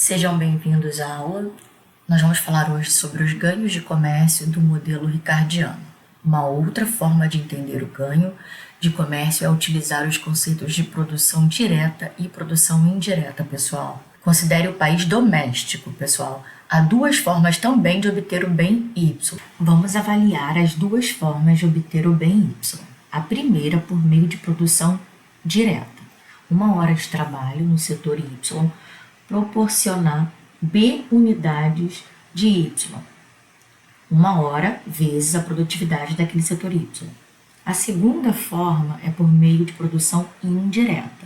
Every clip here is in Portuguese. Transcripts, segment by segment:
Sejam bem-vindos à aula. Nós vamos falar hoje sobre os ganhos de comércio do modelo ricardiano. Uma outra forma de entender o ganho de comércio é utilizar os conceitos de produção direta e produção indireta, pessoal. Considere o país doméstico, pessoal. Há duas formas também de obter o bem Y. Vamos avaliar as duas formas de obter o bem Y. A primeira por meio de produção direta. 1 hora de trabalho no setor Y proporcionar B unidades de Y. 1 hora vezes a produtividade daquele setor Y. A segunda forma é por meio de produção indireta.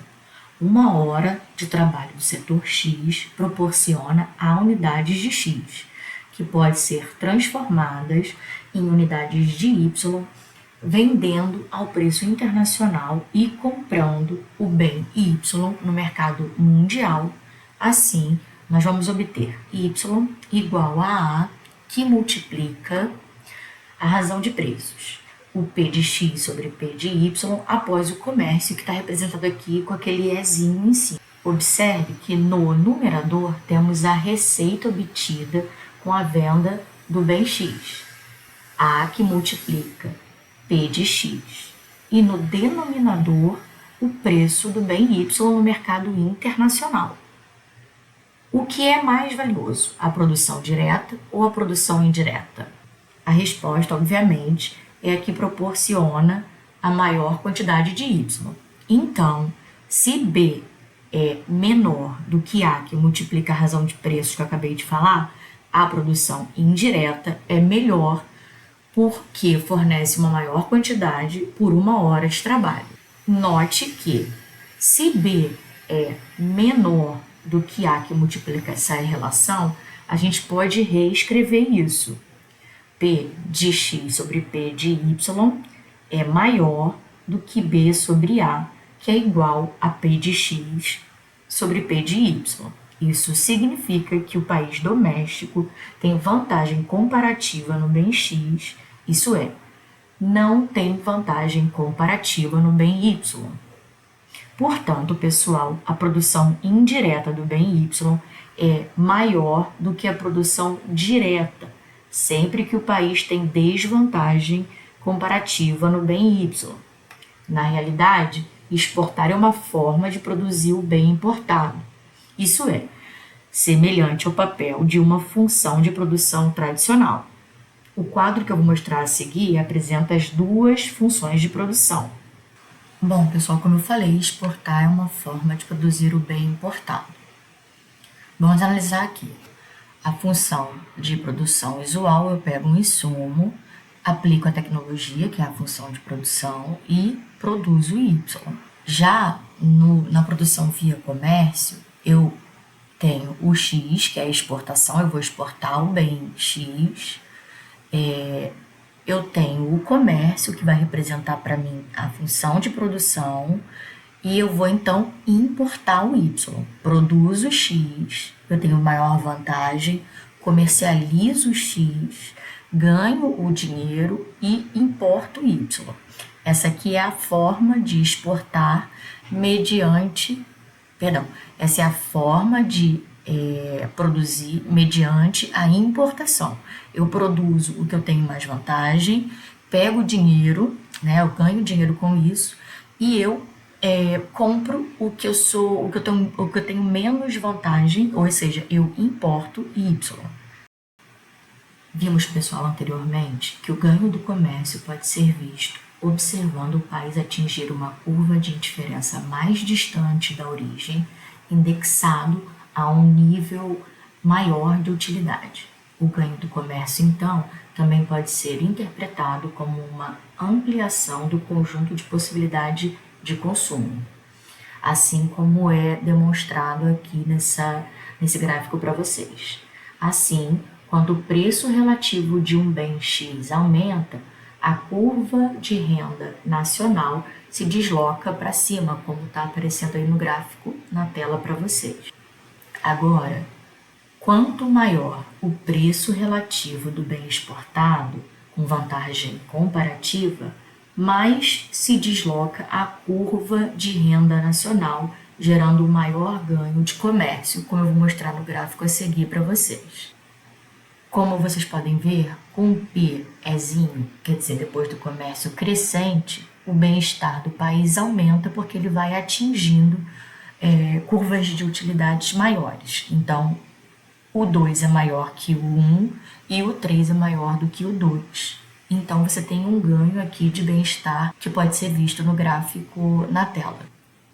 1 hora de trabalho do setor X proporciona A unidades de X, que pode ser transformadas em unidades de Y, vendendo ao preço internacional e comprando o bem Y no mercado mundial. Assim, nós vamos obter Y igual a A, que multiplica a razão de preços, o P de X sobre P de Y, após o comércio, que está representado aqui com aquele Ezinho em cima. Observe que no numerador temos a receita obtida com a venda do bem X, A que multiplica P de X, e no denominador o preço do bem Y no mercado internacional. O que é mais valioso, a produção direta ou a produção indireta? A resposta, obviamente, é a que proporciona a maior quantidade de Y. Então, se B é menor do que A, que multiplica a razão de preços que eu acabei de falar, a produção indireta é melhor porque fornece uma maior quantidade por 1 hora de trabalho. Note que, se B é menor do que A, que multiplica essa relação, a gente pode reescrever isso. P de X sobre P de Y é maior do que B sobre A, que é igual a P de X sobre P de Y. Isso significa que o país doméstico tem vantagem comparativa no bem X, isso é, não tem vantagem comparativa no bem Y. Portanto, pessoal, a produção indireta do bem Y é maior do que a produção direta, sempre que o país tem desvantagem comparativa no bem Y. Na realidade, exportar é uma forma de produzir o bem importado. Isso é, semelhante ao papel de uma função de produção tradicional. O quadro que eu vou mostrar a seguir apresenta as duas funções de produção. Bom, pessoal, como eu falei, exportar é uma forma de produzir o bem importado. Vamos analisar aqui. A função de produção usual, eu pego um insumo, aplico a tecnologia, que é a função de produção, e produzo Y. Já na produção via comércio, eu tenho o X, que é a exportação, eu vou exportar o bem X. Eu tenho o comércio, que vai representar para mim a função de produção, e eu vou então importar o Y. Produzo X, eu tenho maior vantagem, comercializo X, ganho o dinheiro e importo Y. Essa aqui é a forma de exportar essa é a forma de produzir mediante a importação. Eu produzo o que eu tenho mais vantagem, pego o dinheiro, né, eu ganho dinheiro com isso, e eu compro o que eu tenho menos vantagem, ou seja, eu importo Y. Vimos, pessoal, anteriormente que o ganho do comércio pode ser visto observando o país atingir uma curva de indiferença mais distante da origem, indexado a um nível maior de utilidade. O ganho do comércio, então, também pode ser interpretado como uma ampliação do conjunto de possibilidade de consumo, assim como é demonstrado aqui nesse gráfico para vocês. Assim, quando o preço relativo de um bem X aumenta, a curva de renda nacional se desloca para cima, como está aparecendo aí no gráfico na tela para vocês. Agora, quanto maior o preço relativo do bem exportado, com vantagem comparativa, mais se desloca a curva de renda nacional gerando o maior ganho de comércio, como eu vou mostrar no gráfico a seguir para vocês. Como vocês podem ver, com o Pzinho, quer dizer, depois do comércio crescente, o bem-estar do país aumenta porque ele vai atingindo curvas de utilidades maiores. Então, o 2 é maior que o 1 e o 3 é maior do que o 2. Então, você tem um ganho aqui de bem-estar que pode ser visto no gráfico na tela.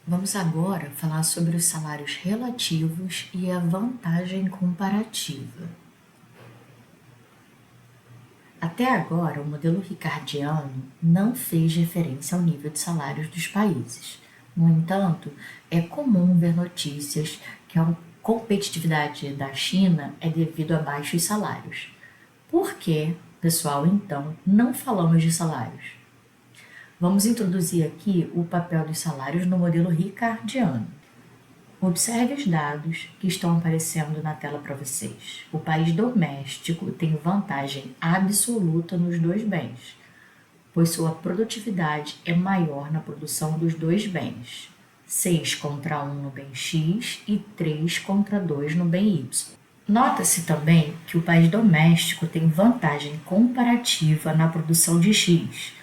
Vamos agora falar sobre os salários relativos e a vantagem comparativa. Até agora, o modelo ricardiano não fez referência ao nível de salários dos países. No entanto, é comum ver notícias que a competitividade da China é devido a baixos salários. Por que, pessoal, então, não falamos de salários? Vamos introduzir aqui o papel dos salários no modelo ricardiano. Observe os dados que estão aparecendo na tela para vocês. O país doméstico tem vantagem absoluta nos dois bens, pois sua produtividade é maior na produção dos dois bens. 6 contra 1 no bem X e 3 contra 2 no bem Y. Nota-se também que o país doméstico tem vantagem comparativa na produção de X,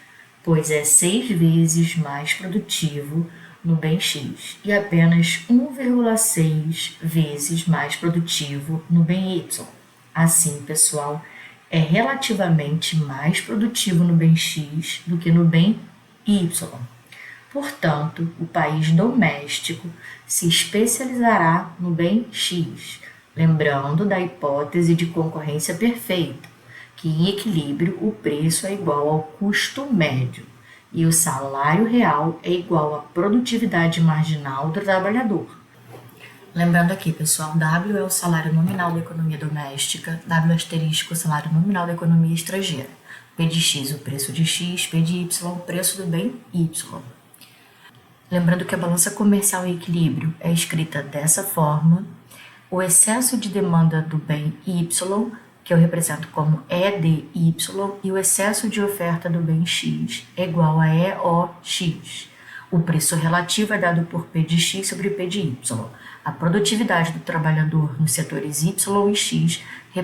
pois é 6 vezes mais produtivo no bem X e apenas 1,6 vezes mais produtivo no bem Y. Assim, pessoal, é relativamente mais produtivo no bem X do que no bem Y. Portanto, o país doméstico se especializará no bem X, lembrando da hipótese de concorrência perfeita, que em equilíbrio o preço é igual ao custo médio e o salário real é igual à produtividade marginal do trabalhador. Lembrando aqui, pessoal, W é o salário nominal da economia doméstica, W asterisco o salário nominal da economia estrangeira, P de X o preço de X, P de Y o preço do bem Y. Lembrando que a balança comercial em equilíbrio é escrita dessa forma: o excesso de demanda do bem Y, que eu represento como E de Y, e o excesso de oferta do bem X é igual a EOX. O preço relativo é dado por P de X sobre P de Y. A produtividade do trabalhador nos setores Y e X é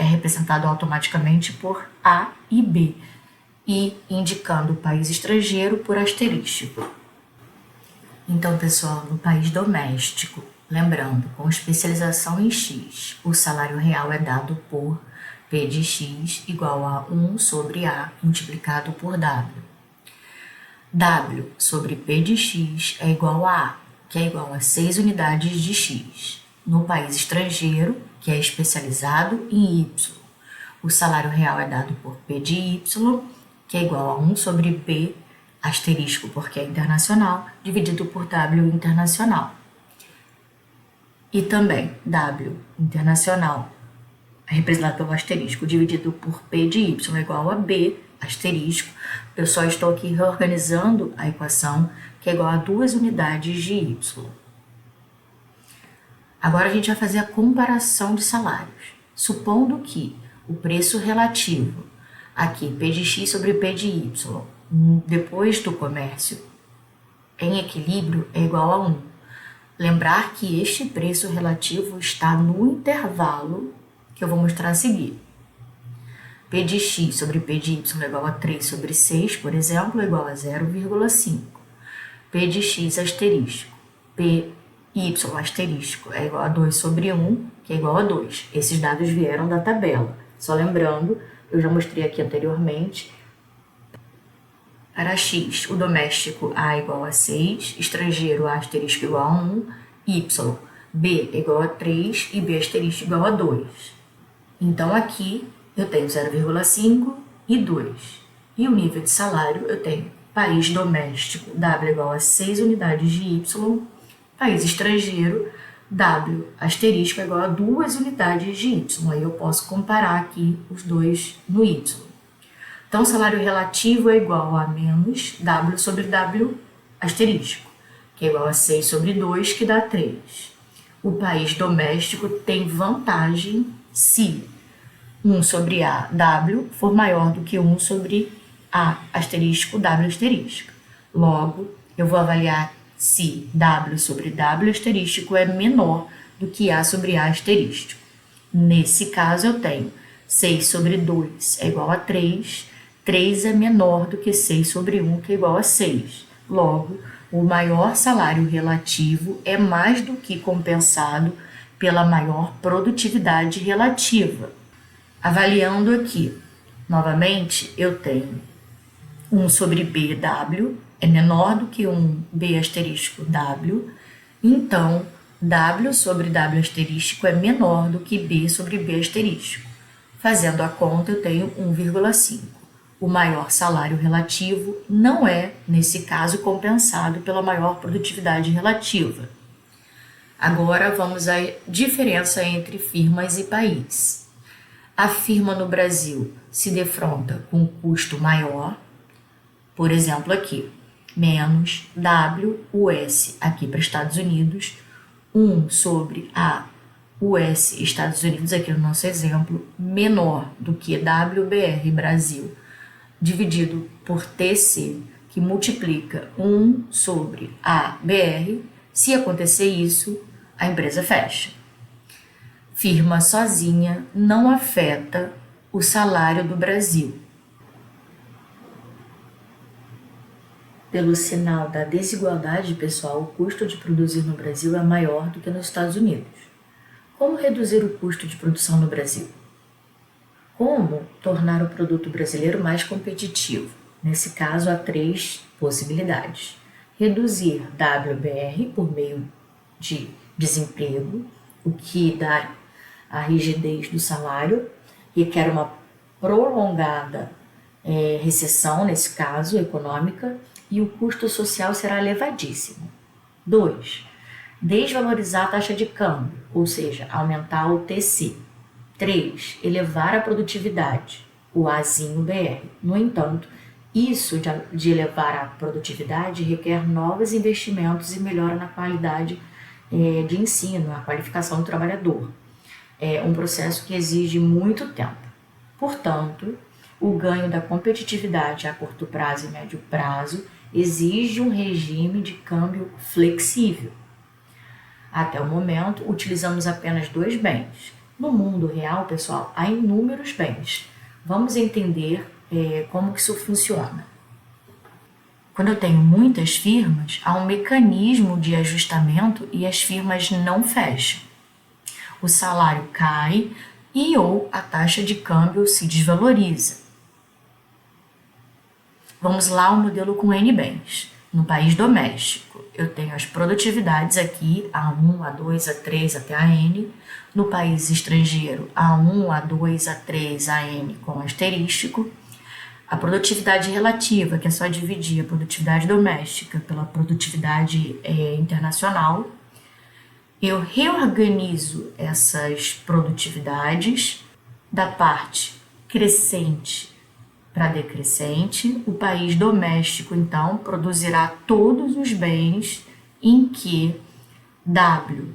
representado automaticamente por A e B, e indicando o país estrangeiro por asterístico. Então, pessoal, no país doméstico, lembrando, com especialização em X, o salário real é dado por P de X igual a 1 sobre A multiplicado por W. W sobre P de X é igual a A, que é igual a 6 unidades de X. No país estrangeiro, que é especializado em Y, o salário real é dado por P de Y, que é igual a 1 sobre B, asterisco porque é internacional, dividido por W internacional. E também W internacional, representado pelo asterisco, dividido por P de Y igual a B, asterisco. Eu só estou aqui reorganizando a equação, que é igual a 2 unidades de Y. Agora a gente vai fazer a comparação de salários. Supondo que o preço relativo, aqui P de X sobre P de Y, depois do comércio, em equilíbrio, é igual a 1. Lembrar que este preço relativo está no intervalo que eu vou mostrar a seguir. P de X sobre P de Y é igual a 3 sobre 6, por exemplo, é igual a 0,5. P de X asterisco, P Y asterisco é igual a 2 sobre 1, que é igual a 2. Esses dados vieram da tabela. Só lembrando, eu já mostrei aqui anteriormente, para X, o doméstico A igual a 6, estrangeiro A asterisco igual a 1, Y, B igual a 3 e B asterisco igual a 2. Então aqui eu tenho 0,5 e 2. E o nível de salário eu tenho país doméstico, W igual a 6 unidades de Y, país estrangeiro, W asterisco é igual a 2 unidades de Y. Aí eu posso comparar aqui os dois no Y. Então, o salário relativo é igual a menos W sobre W asterisco, que é igual a 6 sobre 2, que dá 3. O país doméstico tem vantagem se 1 sobre A, W, for maior do que 1 sobre A asterisco, W asterisco. Logo, eu vou avaliar se W sobre W asterístico é menor do que A sobre A asterístico. Nesse caso, eu tenho 6 sobre 2 é igual a 3, 3 é menor do que 6 sobre 1, que é igual a 6. Logo, o maior salário relativo é mais do que compensado pela maior produtividade relativa. Avaliando aqui, novamente, eu tenho 1 sobre BW é menor do que 1 B asterístico W, então W sobre W asterístico é menor do que B sobre B asterístico. Fazendo a conta, eu tenho 1,5. O maior salário relativo não é, nesse caso, compensado pela maior produtividade relativa. Agora vamos à diferença entre firmas e país. A firma no Brasil se defronta com um custo maior, por exemplo aqui, menos WUS aqui para Estados Unidos, 1 sobre A US Estados Unidos, aqui no nosso exemplo, menor do que WBR Brasil, dividido por TC, que multiplica 1 sobre ABR. Se acontecer isso, a empresa fecha. Firma sozinha não afeta o salário do Brasil. Pelo sinal da desigualdade, pessoal, o custo de produzir no Brasil é maior do que nos Estados Unidos. Como reduzir o custo de produção no Brasil? Como tornar o produto brasileiro mais competitivo? Nesse caso, há 3 possibilidades. Reduzir WBR por meio de desemprego, o que dá a rigidez do salário, requer uma prolongada recessão, nesse caso, econômica, e o custo social será elevadíssimo. 2. Desvalorizar a taxa de câmbio, ou seja, aumentar o TC. 3. Elevar a produtividade, o Azinho BR. No entanto, isso de elevar a produtividade requer novos investimentos e melhora na qualidade de ensino, a qualificação do trabalhador. É um processo que exige muito tempo. Portanto, o ganho da competitividade a curto prazo e médio prazo exige um regime de câmbio flexível. Até o momento, utilizamos apenas 2 bens. No mundo real, pessoal, há inúmeros bens. Vamos entender como que isso funciona. Quando eu tenho muitas firmas, há um mecanismo de ajustamento e as firmas não fecham. O salário cai e ou a taxa de câmbio se desvaloriza. Vamos lá ao modelo com N bens. No país doméstico, eu tenho as produtividades aqui, A1, A2, A3 até a N. No país estrangeiro, A1, A2, A3, AN com asterístico. A produtividade relativa, que é só dividir a produtividade doméstica pela produtividade internacional. Eu reorganizo essas produtividades da parte crescente para decrescente. O país doméstico, então, produzirá todos os bens em que W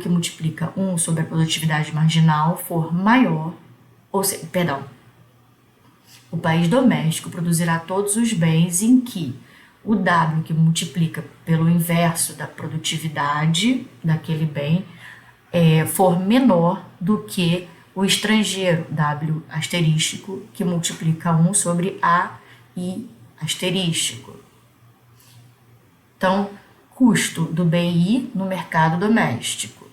que multiplica 1 sobre a produtividade marginal for maior, o país doméstico produzirá todos os bens em que o W que multiplica pelo inverso da produtividade daquele bem for menor do que o estrangeiro, W asterístico, que multiplica 1 sobre A I asterístico. Então, custo do bem I no mercado doméstico,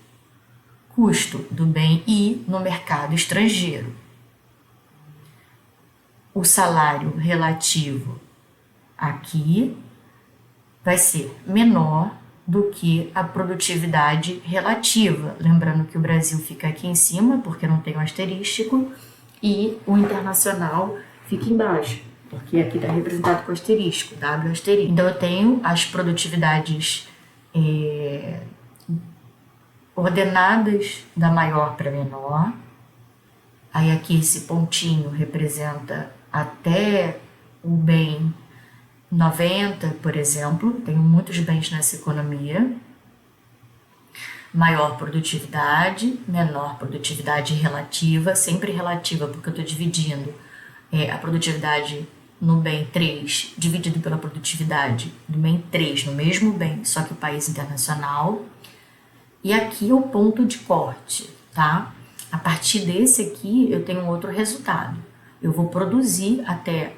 custo do bem I no mercado estrangeiro. O salário relativo aqui vai ser menor do que a produtividade relativa. Lembrando que o Brasil fica aqui em cima, porque não tem o asterístico, e o internacional fica embaixo, porque aqui está representado com asterístico, W asterístico. Então, eu tenho as produtividades ordenadas da maior para menor. Aí aqui esse pontinho representa até o bem 90, por exemplo. Tenho muitos bens nessa economia. Maior produtividade, menor produtividade relativa, sempre relativa, porque eu estou dividindo a produtividade no bem 3 dividido pela produtividade do bem 3 no mesmo bem, só que o país internacional. E aqui é o ponto de corte, tá? A partir desse aqui, eu tenho um outro resultado. Eu vou produzir até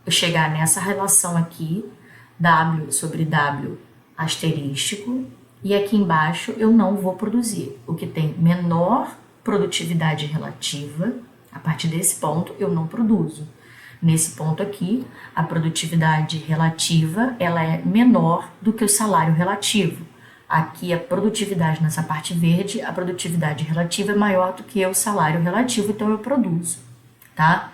eu chegar nessa relação aqui, W sobre W asterístico, e aqui embaixo eu não vou produzir. O que tem menor produtividade relativa, a partir desse ponto eu não produzo. Nesse ponto aqui, a produtividade relativa ela é menor do que o salário relativo. Aqui a produtividade nessa parte verde, a produtividade relativa é maior do que o salário relativo, então eu produzo, tá?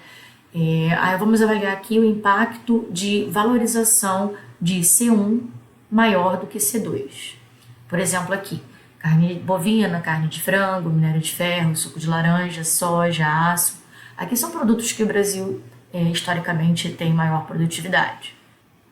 Aí vamos avaliar aqui o impacto de valorização de C1 maior do que C2. Por exemplo, aqui, carne bovina, carne de frango, minério de ferro, suco de laranja, soja, aço. Aqui são produtos que o Brasil historicamente tem maior produtividade.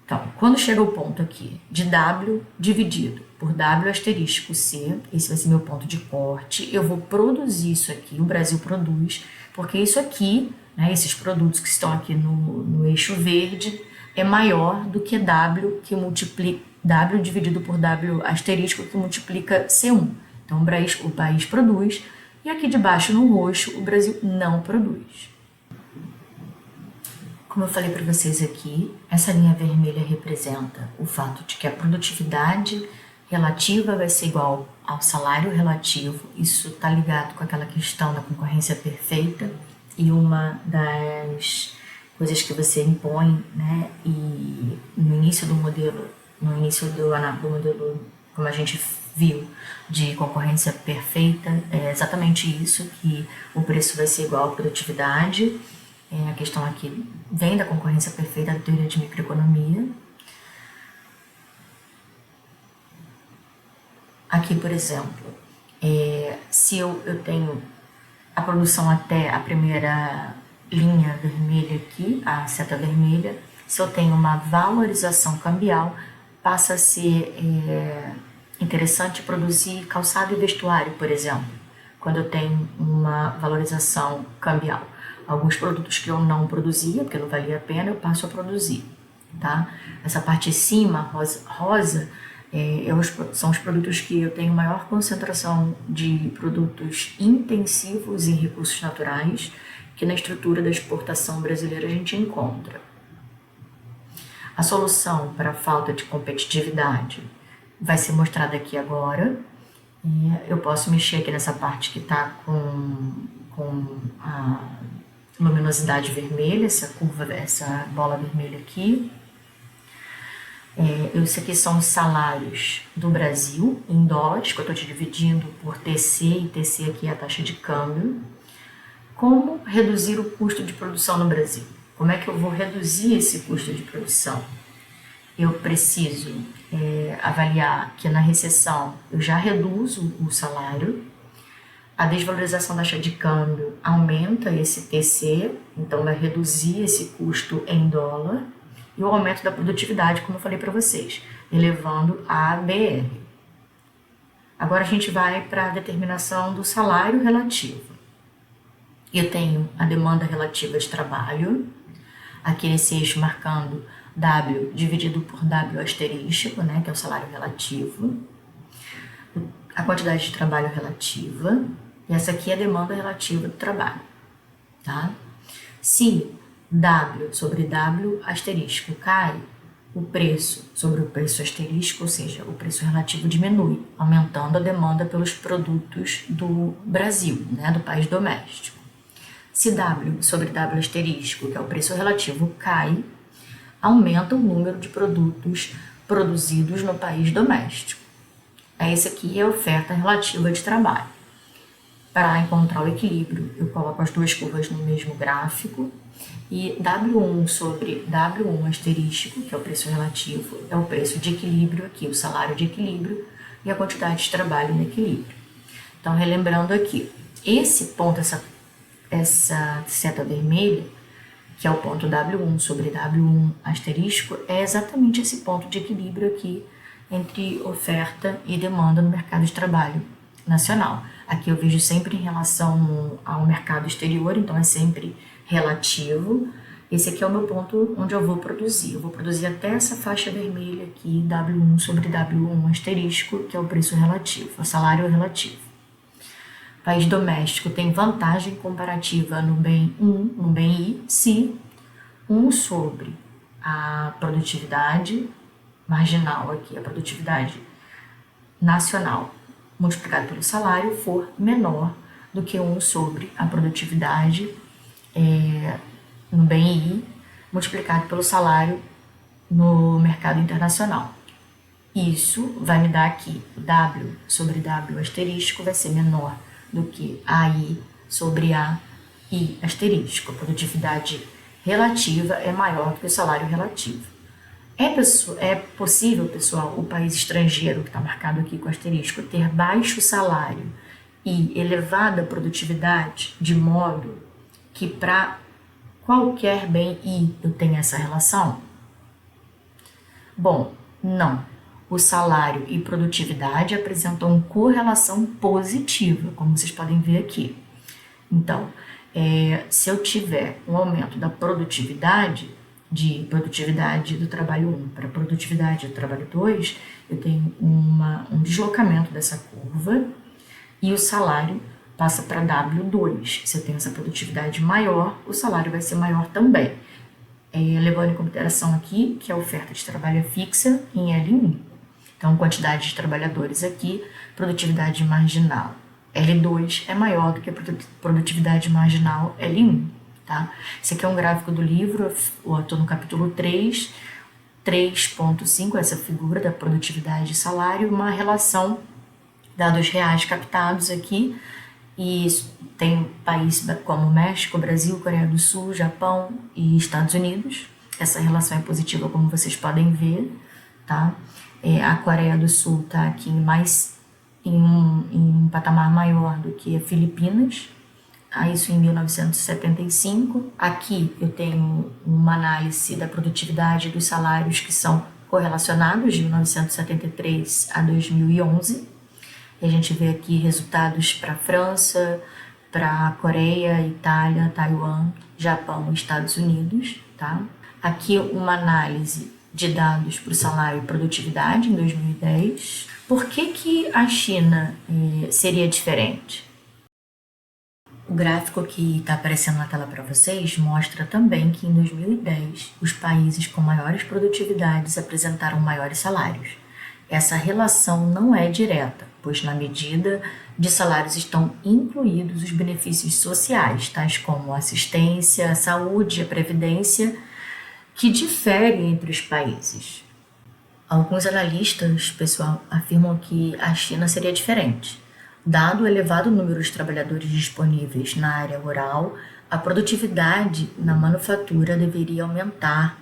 Então, quando chega o ponto aqui de W dividido por W asterístico C, esse vai ser meu ponto de corte, eu vou produzir isso aqui, o Brasil produz, porque isso aqui, né, esses produtos que estão aqui no eixo verde, é maior do que W, que multiplica W dividido por W asterístico, que multiplica C1. Então, o país produz, e aqui debaixo no roxo, o Brasil não produz. Como eu falei para vocês aqui, essa linha vermelha representa o fato de que a produtividade relativa vai ser igual ao salário relativo. Isso está ligado com aquela questão da concorrência perfeita, e uma das coisas que você impõe, né, e no início do modelo, do modelo, como a gente viu, de concorrência perfeita, é exatamente isso, que o preço vai ser igual à produtividade. A questão aqui vem da concorrência perfeita da teoria de microeconomia. Aqui, por exemplo, se eu tenho a produção até a primeira linha vermelha aqui, a seta vermelha, se eu tenho uma valorização cambial, passa a ser interessante produzir calçado e vestuário, por exemplo, quando eu tenho uma valorização cambial. Alguns produtos que eu não produzia, porque não valia a pena, eu passo a produzir, tá? Essa parte de cima, rosa, são os produtos que eu tenho maior concentração de produtos intensivos em recursos naturais, que na estrutura da exportação brasileira a gente encontra. A solução para a falta de competitividade vai ser mostrada aqui agora. Eu posso mexer aqui nessa parte que está com a luminosidade vermelha, essa bola vermelha aqui. Isso aqui são os salários do Brasil em dólares, que eu estou dividindo por TC, e TC aqui é a taxa de câmbio. Como reduzir o custo de produção no Brasil? Como é que eu vou reduzir esse custo de produção? Eu preciso avaliar que na recessão eu já reduzo o salário, a desvalorização da taxa de câmbio aumenta esse TC, então vai reduzir esse custo em dólar, e o aumento da produtividade, como eu falei para vocês, elevando a BR. Agora a gente vai para a determinação do salário relativo. Eu tenho a demanda relativa de trabalho, aqui nesse eixo marcando W dividido por W asterístico, né, que é o salário relativo, a quantidade de trabalho relativa, e essa aqui é a demanda relativa do trabalho, tá? Se W sobre W asterístico cai, o preço sobre o preço asterístico, ou seja, o preço relativo diminui, aumentando a demanda pelos produtos do Brasil, né, do país doméstico. Se W sobre W asterístico, que é o preço relativo, cai, aumenta o número de produtos produzidos no país doméstico. Esse aqui é a oferta relativa de trabalho. Para encontrar o equilíbrio, eu coloco as duas curvas no mesmo gráfico, e W1 sobre W1 asterístico, que é o preço relativo, é o preço de equilíbrio aqui, o salário de equilíbrio, e a quantidade de trabalho no equilíbrio. Então, relembrando aqui, esse ponto, essa seta vermelha, que é o ponto W1 sobre W1 asterístico, é exatamente esse ponto de equilíbrio aqui entre oferta e demanda no mercado de trabalho nacional. Aqui eu vejo sempre em relação ao mercado exterior, então é sempre relativo. Esse aqui é o meu ponto onde eu vou produzir. Eu vou produzir até essa faixa vermelha aqui, W1 sobre W1 asterisco, que é o preço relativo, o salário relativo. País doméstico tem vantagem comparativa no bem 1, no bem I, se 1 sobre a produtividade marginal aqui, a produtividade nacional, multiplicado pelo salário, for menor do que 1 sobre a produtividade no bem I, multiplicado pelo salário no mercado internacional. Isso vai me dar aqui, W sobre W asterisco vai ser menor do que AI sobre AI asterisco. A produtividade relativa é maior do que o salário relativo. É possível, pessoal, o país estrangeiro, que está marcado aqui com asterisco, ter baixo salário e elevada produtividade, de modo que para qualquer bem I eu tenho essa relação? Bom, não. O salário e produtividade apresentam correlação positiva, como vocês podem ver aqui. Então, se eu tiver um aumento da produtividade, de produtividade do trabalho 1 para produtividade do trabalho 2, eu tenho um deslocamento dessa curva e o salário passa para W2. Se eu tenho essa produtividade maior, o salário vai ser maior também. Levando em consideração aqui que a oferta de trabalho é fixa em L1. Então, quantidade de trabalhadores aqui, produtividade marginal L2 é maior do que a produtividade marginal L1. Tá? Esse aqui é um gráfico do livro, eu estou no capítulo 3, 3.5, essa figura da produtividade e salário, uma relação, dados reais captados aqui, e tem países como México, Brasil, Coreia do Sul, Japão e Estados Unidos. Essa relação é positiva, como vocês podem ver, tá? A Coreia do Sul está aqui em um patamar maior do que a Filipinas, isso em 1975. Aqui eu tenho uma análise da produtividade dos salários que são correlacionados de 1973 a 2011. E a gente vê aqui resultados para a França, para a Coreia, Itália, Taiwan, Japão e Estados Unidos. Tá? Aqui uma análise de dados para o salário e produtividade em 2010. Por que a China seria diferente? O gráfico que está aparecendo na tela para vocês mostra também que em 2010 os países com maiores produtividades apresentaram maiores salários. Essa relação não é direta, pois na medida de salários estão incluídos os benefícios sociais, tais como a assistência, a saúde, a previdência, que diferem entre os países. Alguns analistas, pessoal, afirmam que a China seria diferente. Dado o elevado número de trabalhadores disponíveis na área rural, a produtividade na manufatura deveria aumentar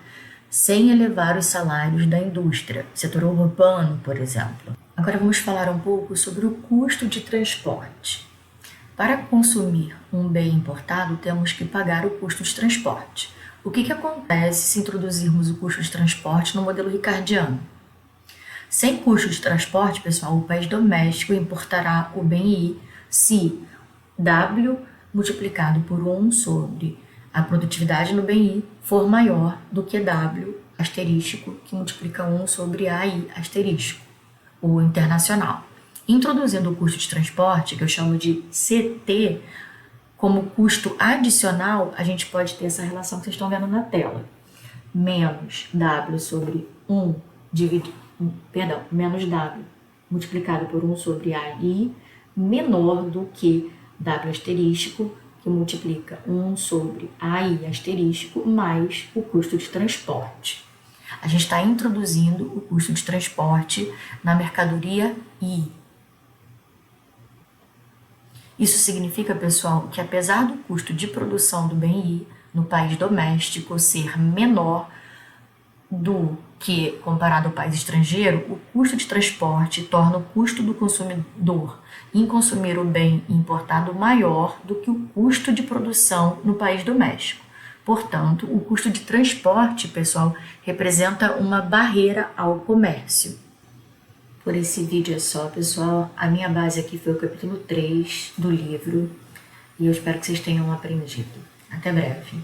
sem elevar os salários da indústria, setor urbano, por exemplo. Agora vamos falar um pouco sobre o custo de transporte. Para consumir um bem importado, temos que pagar o custo de transporte. O que acontece se introduzirmos o custo de transporte no modelo ricardiano? Sem custo de transporte, pessoal, o país doméstico importará o bem I se W multiplicado por 1 sobre a produtividade no bem I for maior do que W asterístico, que multiplica 1 sobre AI asterístico, o internacional. Introduzindo o custo de transporte, que eu chamo de CT, como custo adicional, a gente pode ter essa relação que vocês estão vendo na tela. Menos W sobre 1 menos W multiplicado por 1 sobre AI menor do que W asterístico, que multiplica 1 sobre AI asterístico mais o custo de transporte. A gente está introduzindo o custo de transporte na mercadoria I. Isso significa, pessoal, que apesar do custo de produção do bem I no país doméstico ser menor do que comparado ao país estrangeiro, o custo de transporte torna o custo do consumidor em consumir o bem importado maior do que o custo de produção no país doméstico. Portanto, o custo de transporte, pessoal, representa uma barreira ao comércio. Por esse vídeo é só, pessoal. A minha base aqui foi o capítulo 3 do livro e eu espero que vocês tenham aprendido. Até breve.